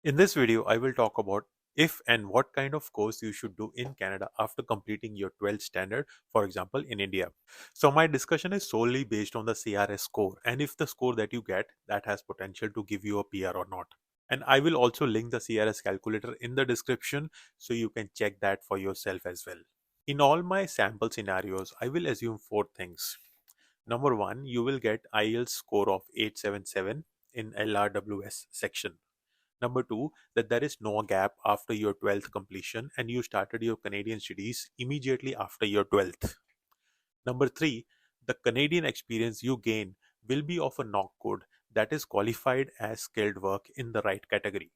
In this video, I will talk about if and what kind of course you should do in Canada after completing your 12th standard, for example, in India. So my discussion is solely based on the CRS score and if the score that you get that has potential to give you a PR or not. And I will also link the CRS calculator in the description so you can check that for yourself as well. In all my sample scenarios, I will assume four things. Number one, you will get IELTS score of 877 in LRWS section. Number two, that there is no gap after your 12th completion and you started your Canadian studies immediately after your 12th. Number three, the Canadian experience you gain will be of a knock code that is qualified as skilled work in the right category.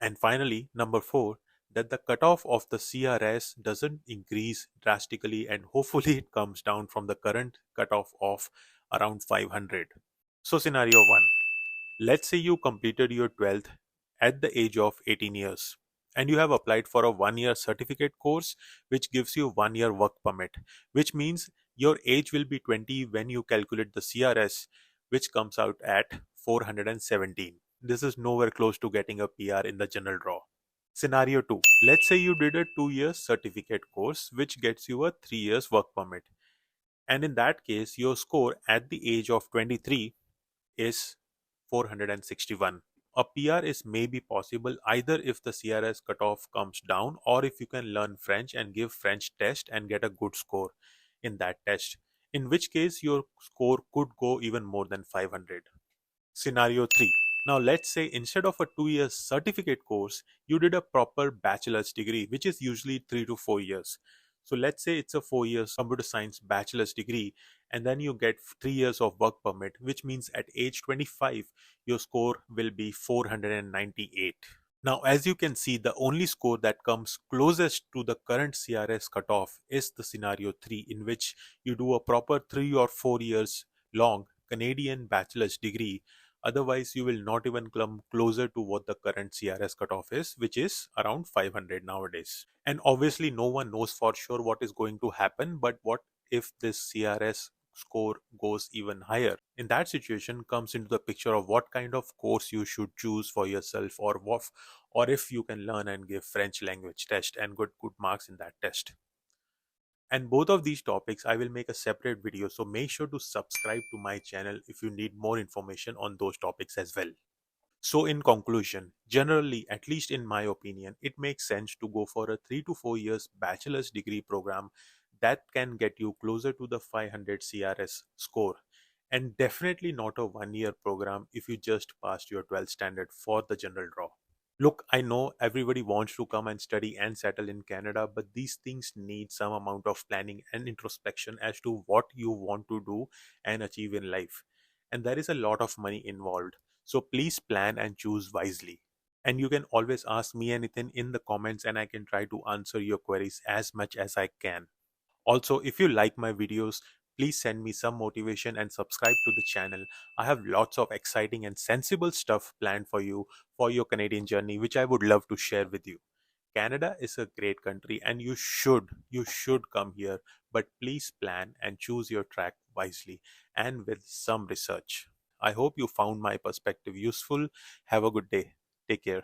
And finally, number four, that the cutoff of the CRS doesn't increase drastically and hopefully it comes down from the current cutoff of around 500. So, scenario one. Let's say you completed your 12th at the age of 18 years and you have applied for a 1 year certificate course which gives you 1 year work permit, which means your age will be 20 when you calculate the CRS, which comes out at 417. This is nowhere close to getting a PR in the general draw. Scenario 2. Let's say you did a 2 year certificate course which gets you a 3 years work permit. And in that case, your score at the age of 23 is 461. A PR is maybe possible either if the CRS cutoff comes down or if you can learn French and give French test and get a good score in that test, in which case your score could go even more than 500. Scenario 3. Now let's say instead of a 2 year certificate course, you did a proper bachelor's degree, which is usually 3 to 4 years. So let's say it's a 4 year computer science bachelor's degree, and then you get 3 years of work permit, which means at age 25, your score will be 498. Now, as you can see, the only score that comes closest to the current CRS cutoff is the scenario 3, in which you do a proper 3 or 4 years long Canadian bachelor's degree. Otherwise, you will not even come closer to what the current CRS cutoff is, which is around 500 nowadays. And obviously, no one knows for sure what is going to happen, but what if this CRS score goes even higher? In that situation comes into the picture of what kind of course you should choose for yourself, or if you can learn and give French language test and get good marks in that test. And both of these topics I will make a separate video, so make sure to subscribe to my channel if you need more information on those topics as well. So in conclusion, generally, at least in my opinion, it makes sense to go for a 3 to 4 years bachelor's degree program that can get you closer to the 500 CRS score, and definitely not a 1 year program if you just passed your 12th standard for the general draw. Look, I know everybody wants to come and study and settle in Canada, but these things need some amount of planning and introspection as to what you want to do and achieve in life. And there is a lot of money involved. So please plan and choose wisely. And you can always ask me anything in the comments and I can try to answer your queries as much as I can. Also, if you like my videos, please send me some motivation and subscribe to the channel. I have lots of exciting and sensible stuff planned for you for your Canadian journey, which I would love to share with you. Canada is a great country and you should come here, but please plan and choose your track wisely and with some research. I hope you found my perspective useful. Have a good day. Take care.